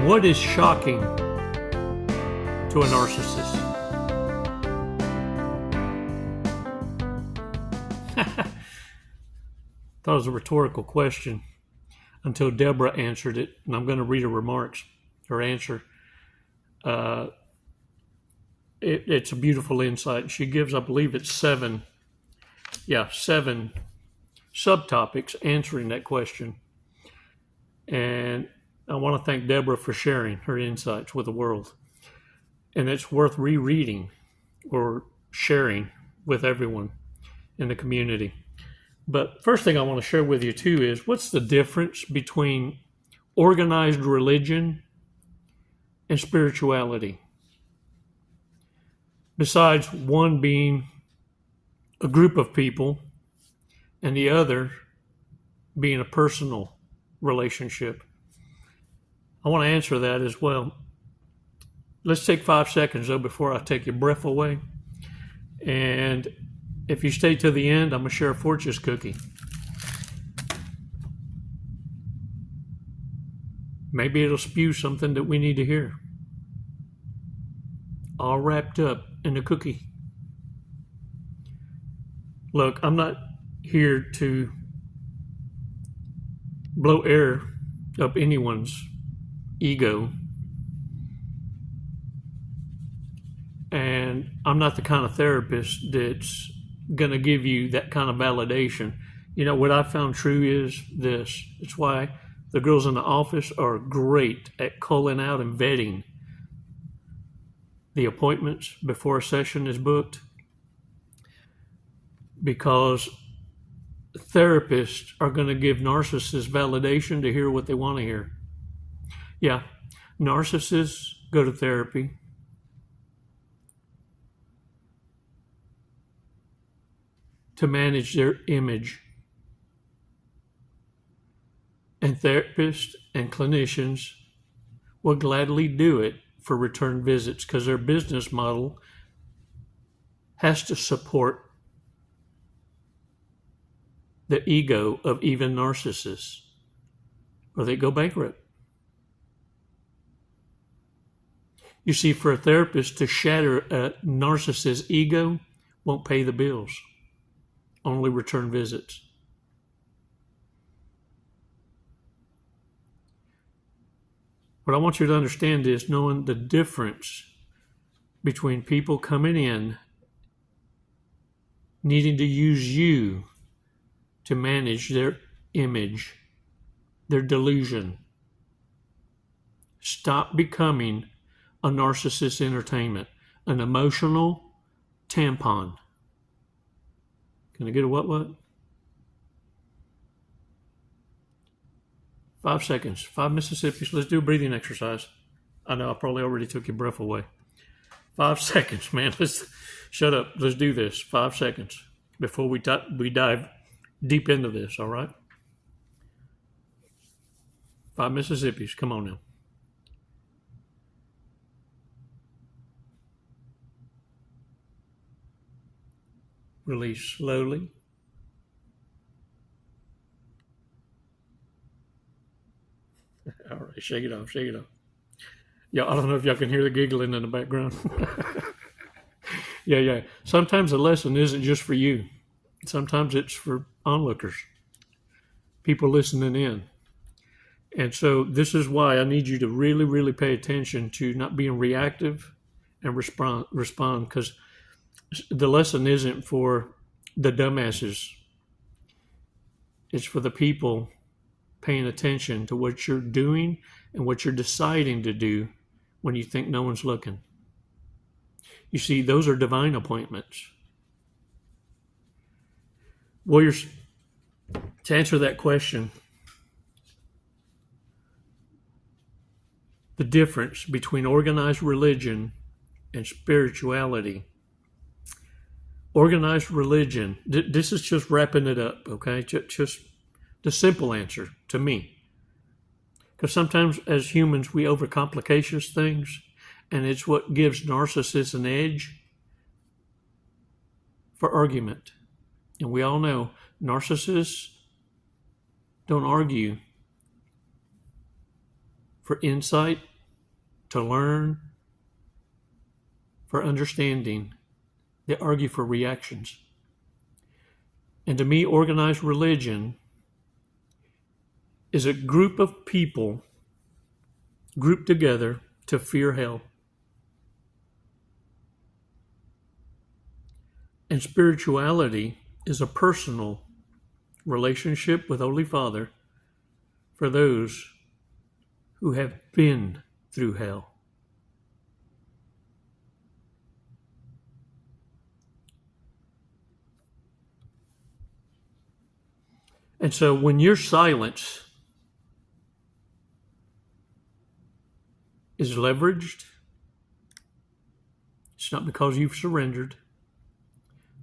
What is shocking to a narcissist? Thought it was a rhetorical question until Deborah answered it, and I'm going to read her answer. It's a beautiful insight. She gives, I believe it's seven subtopics answering that question. And I want to thank Deborah for sharing her insights with the world. And it's worth rereading or sharing with everyone in the community. But first thing I want to share with you too is, what's the difference between organized religion and spirituality? Besides one being a group of people and the other being a personal relationship. I want to answer that as well. Let's take 5 seconds though before I take your breath away. And if you stay to the end, I'm going to share a fortune cookie. Maybe it'll spew something that we need to hear. All wrapped up in a cookie. Look, I'm not here to blow air up anyone's ego. And I'm not the kind of therapist that's going to give you that kind of validation. You know, what I found true is this. It's why the girls in the office are great at calling out and vetting the appointments before a session is booked, because therapists are going to give narcissists validation to hear what they want to hear. Yeah, narcissists go to therapy to manage their image. And therapists and clinicians will gladly do it for return visits, because their business model has to support the ego of even narcissists, or they go bankrupt. You see, for a therapist to shatter a narcissist's ego won't pay the bills, only return visits. What I want you to understand is knowing the difference between people coming in needing to use you to manage their image, their delusion. Stop becoming a narcissist entertainment, an emotional tampon. Can I get a what? 5 seconds, 5 Mississippis. Let's do a breathing exercise. I know I probably already took your breath away. 5 seconds, man. Let's shut up. Let's do this. 5 seconds before we dive deep into this. All right. 5 Mississippis. Come on now. Release slowly. All right, shake it off, shake it off. Yeah, I don't know if y'all can hear the giggling in the background. Yeah. Sometimes the lesson isn't just for you. Sometimes it's for onlookers, people listening in. And so this is why I need you to really, really pay attention to not being reactive and respond, because the lesson isn't for the dumbasses. It's for the people paying attention to what you're doing and what you're deciding to do when you think no one's looking. You see, those are divine appointments. Warriors, to answer that question, the difference between organized religion and spirituality. Organized religion, this is just wrapping it up, okay? Just the simple answer to me. Because sometimes as humans, we overcomplicate things, and it's what gives narcissists an edge for argument. And we all know narcissists don't argue for insight to learn for understanding. They argue for reactions. And to me, organized religion is a group of people grouped together to fear hell. And spirituality is a personal relationship with Holy Father for those who have been through hell. And so when your silence is leveraged, it's not because you've surrendered.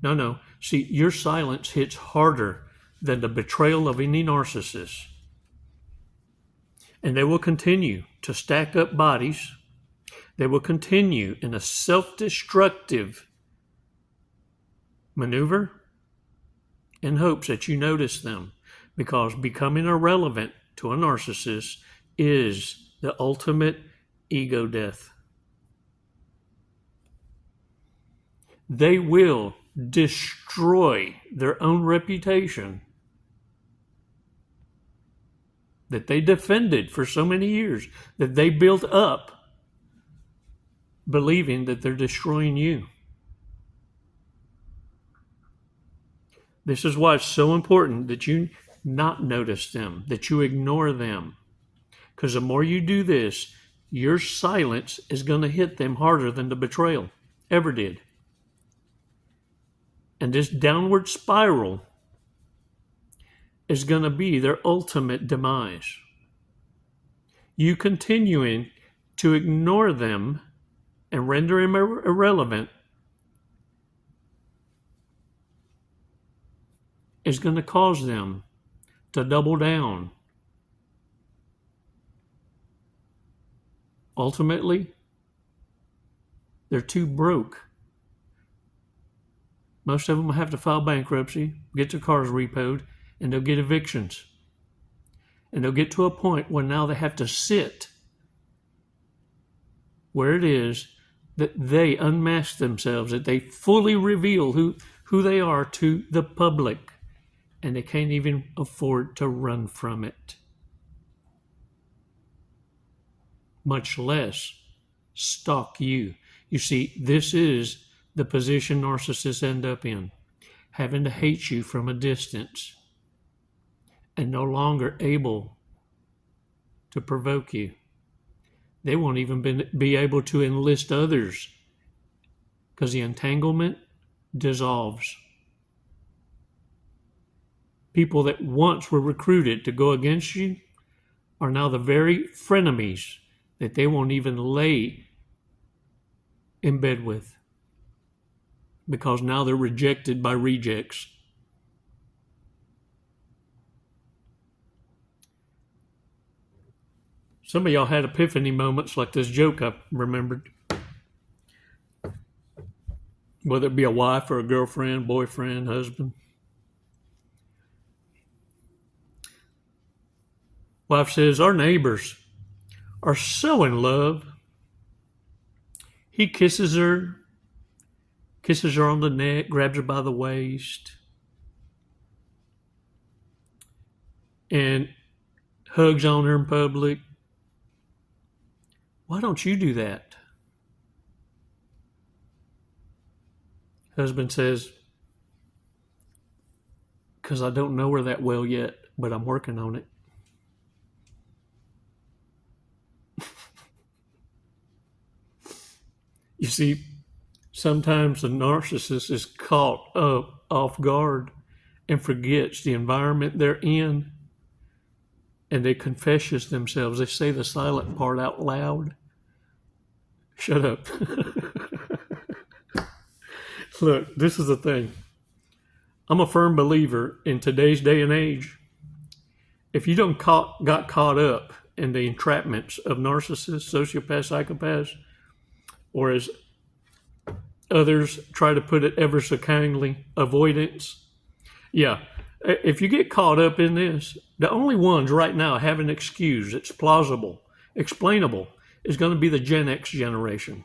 No. See, your silence hits harder than the betrayal of any narcissist. And they will continue to stack up bodies. They will continue in a self-destructive maneuver in hopes that you notice them, because becoming irrelevant to a narcissist is the ultimate ego death. They will destroy their own reputation that they defended for so many years, that they built up, believing that they're destroying you. This is why it's so important that you not notice them, that you ignore them. Because the more you do this, your silence is going to hit them harder than the betrayal ever did. And this downward spiral is going to be their ultimate demise. You continuing to ignore them and render them irrelevant is going to cause them to double down. Ultimately, they're too broke. Most of them will have to file bankruptcy, get their cars repoed, and they'll get evictions. And they'll get to a point where now they have to sit where it is that they unmask themselves, that they fully reveal who they are to the public, and they can't even afford to run from it, much less stalk you. You see, this is the position narcissists end up in, having to hate you from a distance and no longer able to provoke you. They won't even be able to enlist others because the entanglement dissolves. People that once were recruited to go against you are now the very frenemies that they won't even lay in bed with, because now they're rejected by rejects. Some of y'all had epiphany moments like this joke I remembered. Whether it be a wife or a girlfriend, boyfriend, husband. Wife says, our neighbors are so in love. He kisses her on the neck, grabs her by the waist, and hugs on her in public. Why don't you do that? Husband says, because I don't know her that well yet, but I'm working on it. You see, sometimes the narcissist is caught up off guard and forgets the environment they're in, and they confess themselves. They say the silent part out loud. Shut up. Look, this is the thing. I'm a firm believer in today's day and age. If you don't got caught up in the entrapments of narcissists, sociopaths, psychopaths, or as others try to put it ever so kindly, avoidance. Yeah, if you get caught up in this, the only ones right now have an excuse. It's plausible, explainable. is going to be the Gen X generation.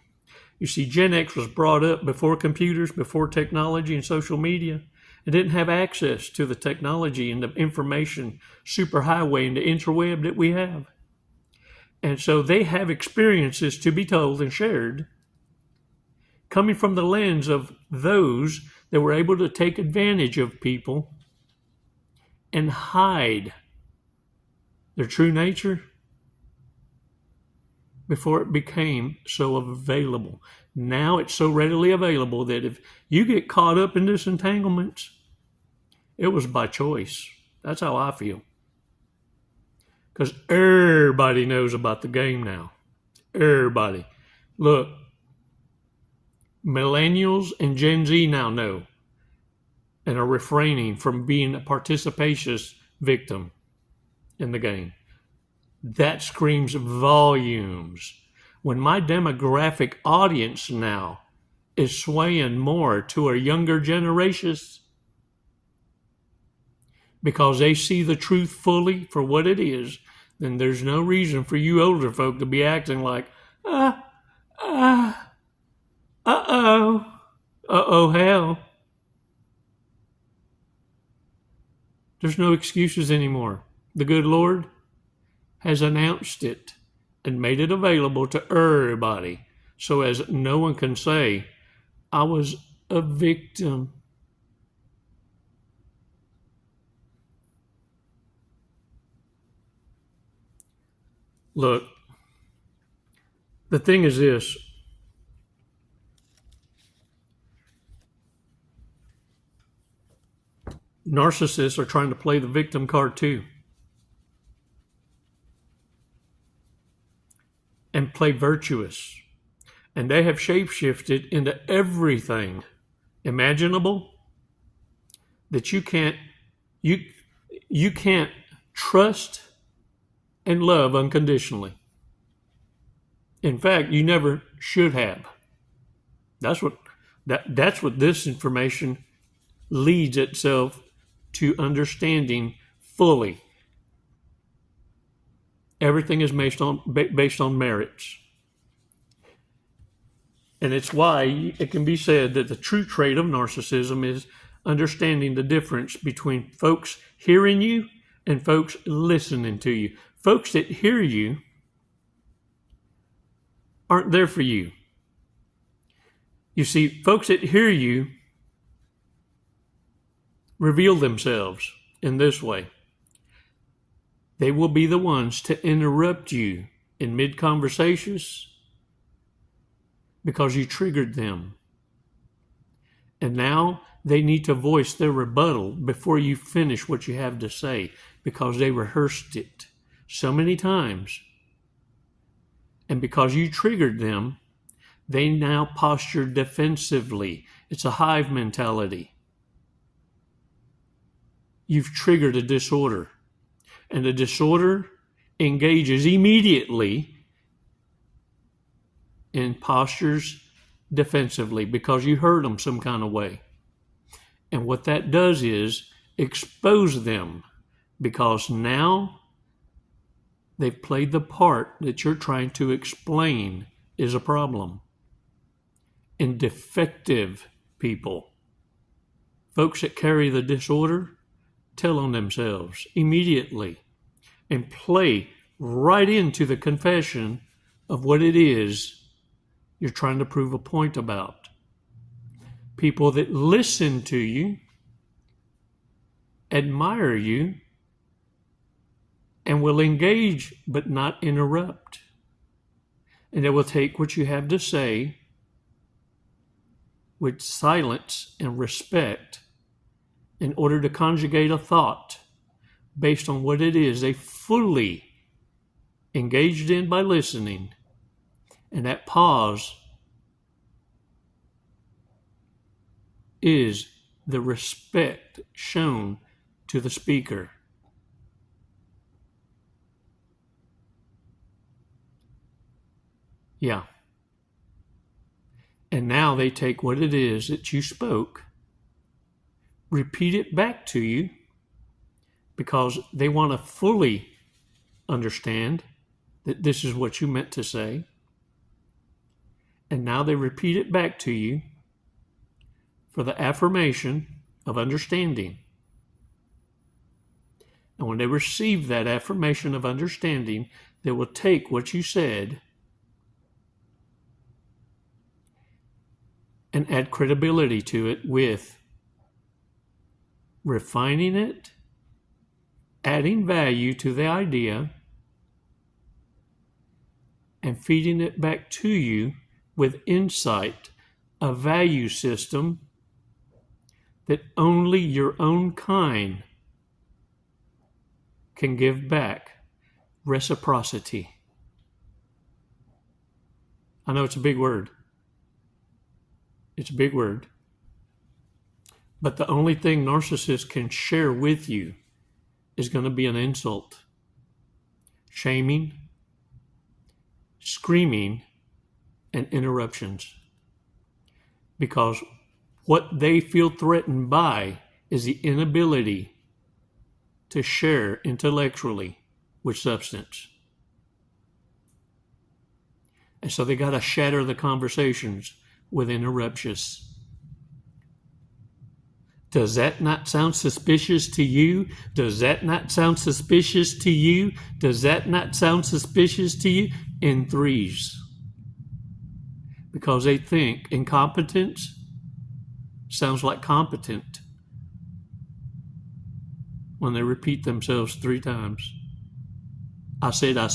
You see, Gen X was brought up before computers, before technology and social media, and didn't have access to the technology and the information superhighway and the interweb that we have. And so they have experiences to be told and shared coming from the lens of those that were able to take advantage of people and hide their true nature before it became so available. Now it's so readily available that if you get caught up in this entanglements, it was by choice. That's how I feel. Because everybody knows about the game now. Everybody. Look, millennials and Gen Z now know and are refraining from being a participationist victim in the game. That screams volumes. When my demographic audience now is swaying more to a younger generations because they see the truth fully for what it is, then there's no reason for you older folk to be acting like, hell. There's no excuses anymore. The good Lord has announced it and made it available to everybody so as no one can say, I was a victim. Look, the thing is this. Narcissists are trying to play the victim card too. And play virtuous. And they have shapeshifted into everything imaginable that you can't trust and love unconditionally. In fact, you never should have. That's what this information leads itself to understanding fully. Everything is based on merits. And it's why it can be said that the true trait of narcissism is understanding the difference between folks hearing you and folks listening to you. Folks that hear you aren't there for you. You see, folks that hear you reveal themselves in this way. They will be the ones to interrupt you in mid-conversations because you triggered them. And now they need to voice their rebuttal before you finish what you have to say because they rehearsed it so many times. And because you triggered them, they now posture defensively. It's a hive mentality. You've triggered a disorder. And the disorder engages immediately in postures defensively because you hurt them some kind of way. And what that does is expose them because now they've played the part that you're trying to explain is a problem. And defective people, folks that carry the disorder, tell on themselves immediately and play right into the confession of what it is you're trying to prove a point about. People that listen to you, admire you, and will engage but not interrupt. And they will take what you have to say with silence and respect in order to conjugate a thought based on what it is they fully engaged in by listening. And that pause is the respect shown to the speaker. Yeah. And now they take what it is that you spoke, repeat it back to you because they want to fully understand that this is what you meant to say. And now they repeat it back to you for the affirmation of understanding. And when they receive that affirmation of understanding, they will take what you said and add credibility to it with refining it, adding value to the idea, and feeding it back to you with insight, a value system that only your own kind can give back. Reciprocity. I know it's a big word. It's a big word. But the only thing narcissists can share with you is going to be an insult, shaming, screaming, and interruptions. Because what they feel threatened by is the inability to share intellectually with substance. And so they got to shatter the conversations with interruptions. Does that not sound suspicious to you? Does that not sound suspicious to you? Does that not sound suspicious to you? In threes. Because they think incompetence sounds like competent when they repeat themselves 3 times. I said. I'm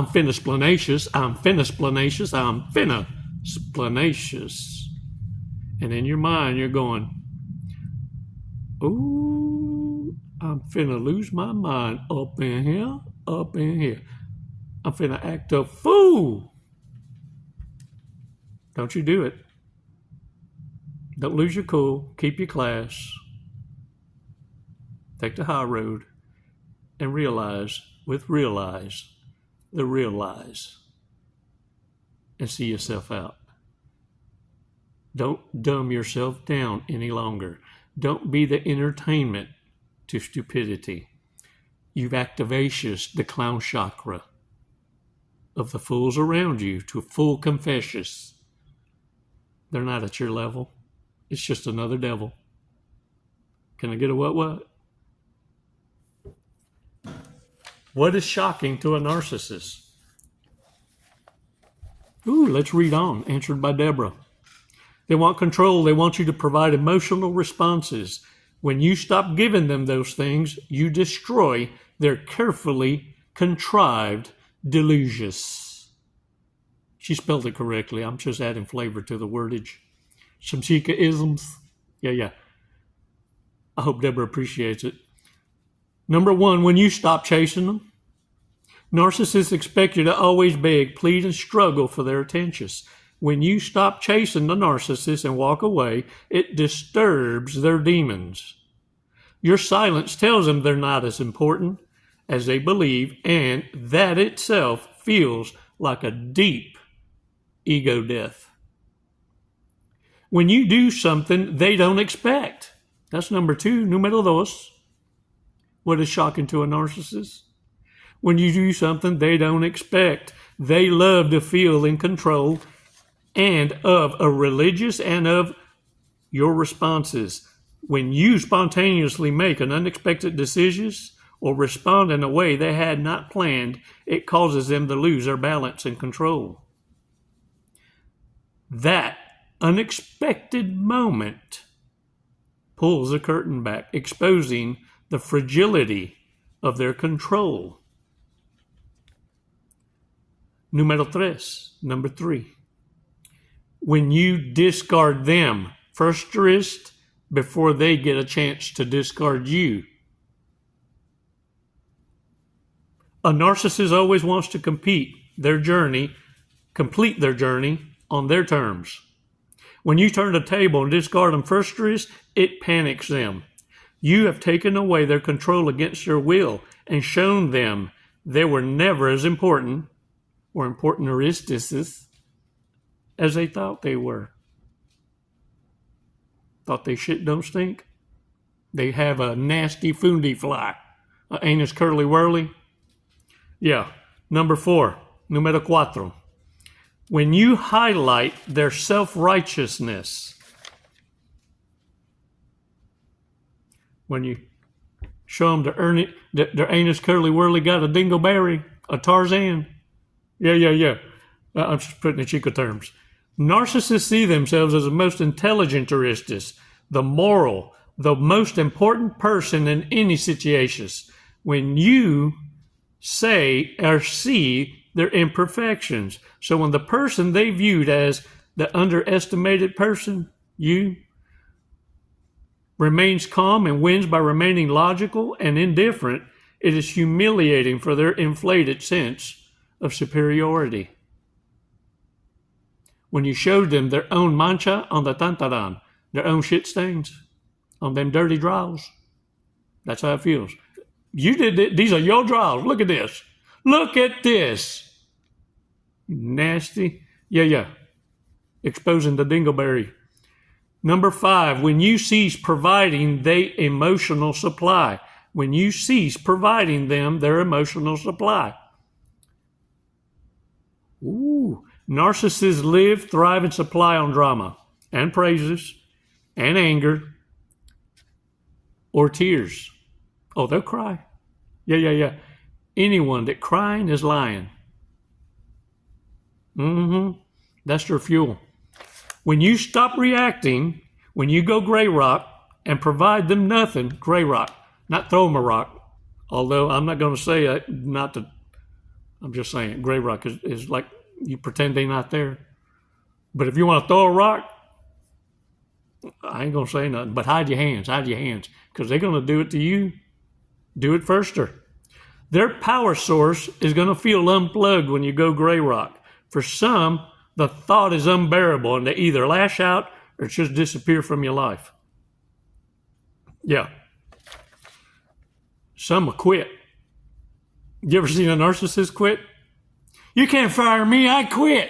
finna splanacious. I'm finna splanacious. I'm finna splanacious. And in your mind, you're going, ooh, I'm finna lose my mind up in here, up in here. I'm finna act a fool. Don't you do it. Don't lose your cool. Keep your class. Take the high road and realize the real lies, and see yourself out. Don't dumb yourself down any longer. Don't be the entertainment to stupidity. You've activated the clown chakra of the fools around you to full confessions. They're not at your level. It's just another devil. Can I get a what? What is shocking to a narcissist? Ooh, let's read on. Answered by Deborah. They want control. They want you to provide emotional responses. When you stop giving them those things, you destroy their carefully contrived delusions. She spelled it correctly. I'm just adding flavor to the wordage. Some Chica-isms. Yeah. I hope Deborah appreciates it. Number 1, when you stop chasing them, narcissists expect you to always beg, plead, and struggle for their attentions. When you stop chasing the narcissist and walk away, it disturbs their demons. Your silence tells them they're not as important as they believe, and that itself feels like a deep ego death. When you do something they don't expect, that's number 2, número 2. What is shocking to a narcissist? When you do something they don't expect, they love to feel in control and of a religious and of your responses. When you spontaneously make an unexpected decision or respond in a way they had not planned, it causes them to lose their balance and control. That unexpected moment pulls the curtain back, exposing the fragility of their control. Número 3, number 3. When you discard them, first before they get a chance to discard you. A narcissist always wants to complete their journey on their terms. When you turn the table and discard them first, it panics them. You have taken away their control against their will and shown them they were never as important or importanteristics as they thought they were. Thought they shit don't stink? They have a nasty fundy fly. Anus curly whirly. Yeah. Number 4, número 4. When you highlight their self-righteousness, when you show them their anus curly whirly got a dingleberry, a Tarzan. Yeah. I'm just putting it in Chico terms. Narcissists see themselves as the most intelligent Aristus, the moral, the most important person in any situations. When you say or see their imperfections. So when the person they viewed as the underestimated person, you, remains calm and wins by remaining logical and indifferent, it is humiliating for their inflated sense of superiority. When you showed them their own mancha on the tantaran, their own shit stains on them dirty draws, that's how it feels. You did it. These are your draws. Look at this. Look at this. Nasty. Yeah. Exposing the dingleberry. Number 5, when you cease providing they emotional supply. When you cease providing them their emotional supply. Ooh. Narcissists live, thrive, and supply on drama and praises and anger or tears. Oh, they'll cry. Yeah. Anyone that crying is lying. That's their fuel. When you stop reacting, when you go gray rock and provide them nothing, gray rock, not throw them a rock. Although I'm not going to say I'm just saying gray rock is like you pretend they're not there. But if you want to throw a rock, I ain't going to say nothing, but hide your hands, because they're going to do it to you. Do it firster. Their power source is going to feel unplugged when you go gray rock. For some, the thought is unbearable and they either lash out or just disappear from your life. Yeah. Some will quit. You ever seen a narcissist quit? You can't fire me, I quit.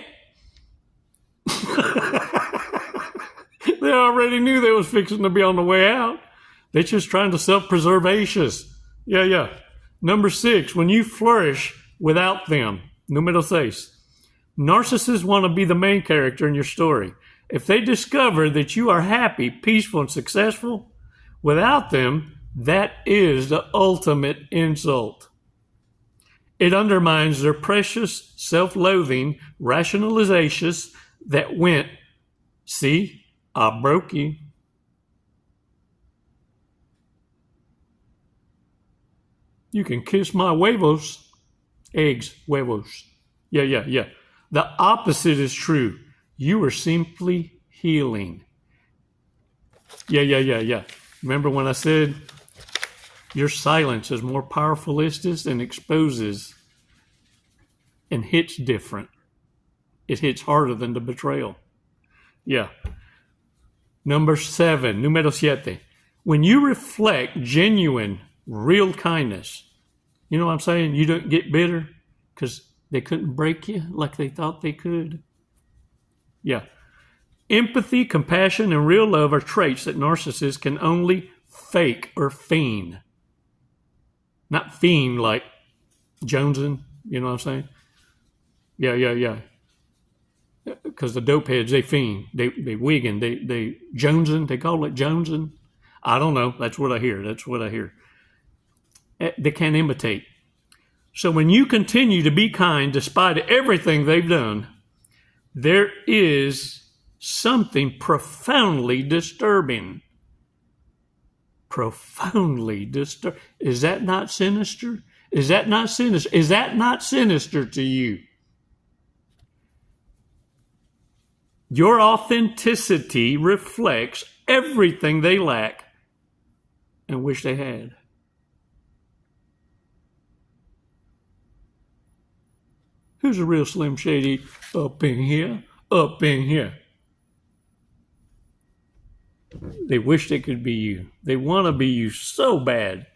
They already knew they was fixing to be on the way out. They're just trying to self-preservacious. Yeah. Number 6, when you flourish without them. Número 6. Narcissists want to be the main character in your story. If they discover that you are happy, peaceful, and successful without them, that is the ultimate insult. It undermines their precious self-loathing rationalizations that went, see, I broke you. You can kiss my huevos. Eggs, huevos. Yeah. The opposite is true. You are simply healing. Yeah. Remember when I said your silence is more powerful and exposes and hits different. It hits harder than the betrayal. Yeah. Number 7, número 7. When you reflect genuine, real kindness, you know what I'm saying? You don't get bitter because they couldn't break you like they thought they could. Yeah. Empathy, compassion, and real love are traits that narcissists can only fake or feign. Not fiend like jonesing, you know what I'm saying? Yeah. Because the dope heads, they fiend, they wigging, they jonesing, they call it jonesing. I don't know. That's what I hear. They can't imitate. So when you continue to be kind despite everything they've done, there is something profoundly disturbing. Profoundly disturbing. Is that not sinister? Is that not sinister to you? Your authenticity reflects everything they lack and wish they had. Who's a real Slim Shady up in here? They wish they could be you. They want to be you so bad.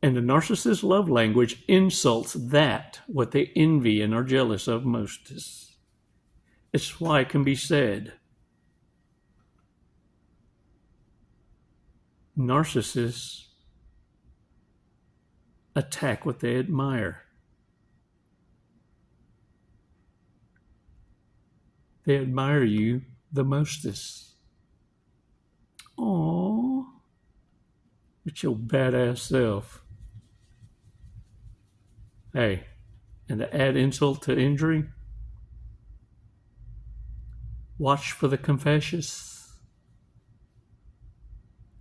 And the narcissist love language insults that, what they envy and are jealous of most. It's why it can be said, narcissists attack what they admire. They admire you the mostest. Aww, with your badass self. Hey, and to add insult to injury, watch for the confessions.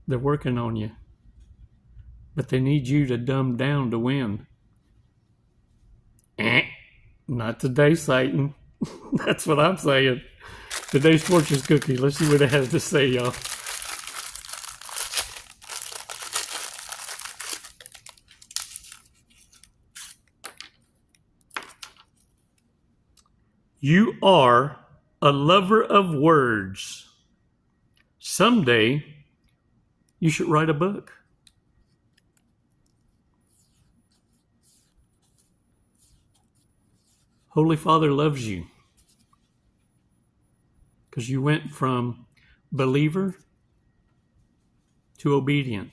They're working on you. But they need you to dumb down to win. Not today, Satan. That's what I'm saying. Today's fortune cookie. Let's see what it has to say, y'all. You are a lover of words. Someday, you should write a book. Holy Father loves you because you went from believer to obedient,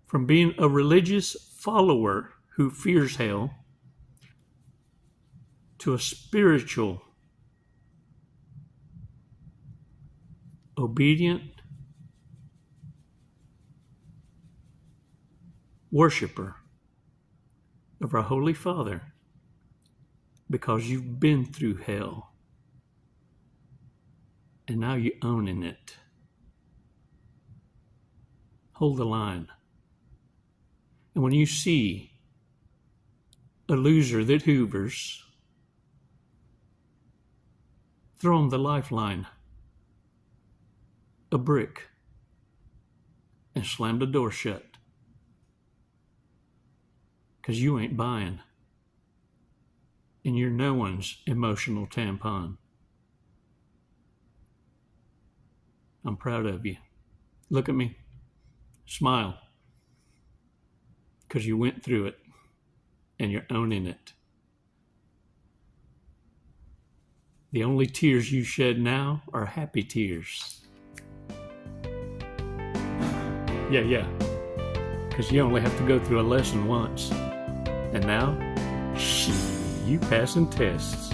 from being a religious follower who fears hell to a spiritual, obedient worshiper of our Holy Father. Because you've been through hell. And now you're owning it. Hold the line. And when you see a loser that hoovers, throw him the lifeline, a brick, and slam the door shut. Because you ain't buying. And you're no one's emotional tampon. I'm proud of you. Look at me. Smile. Because you went through it. And you're owning it. The only tears you shed now are happy tears. Yeah. Because you only have to go through a lesson once. And now, you passing tests.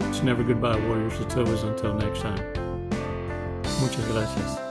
It's never goodbye, warriors. It's always until next time. Muchas gracias.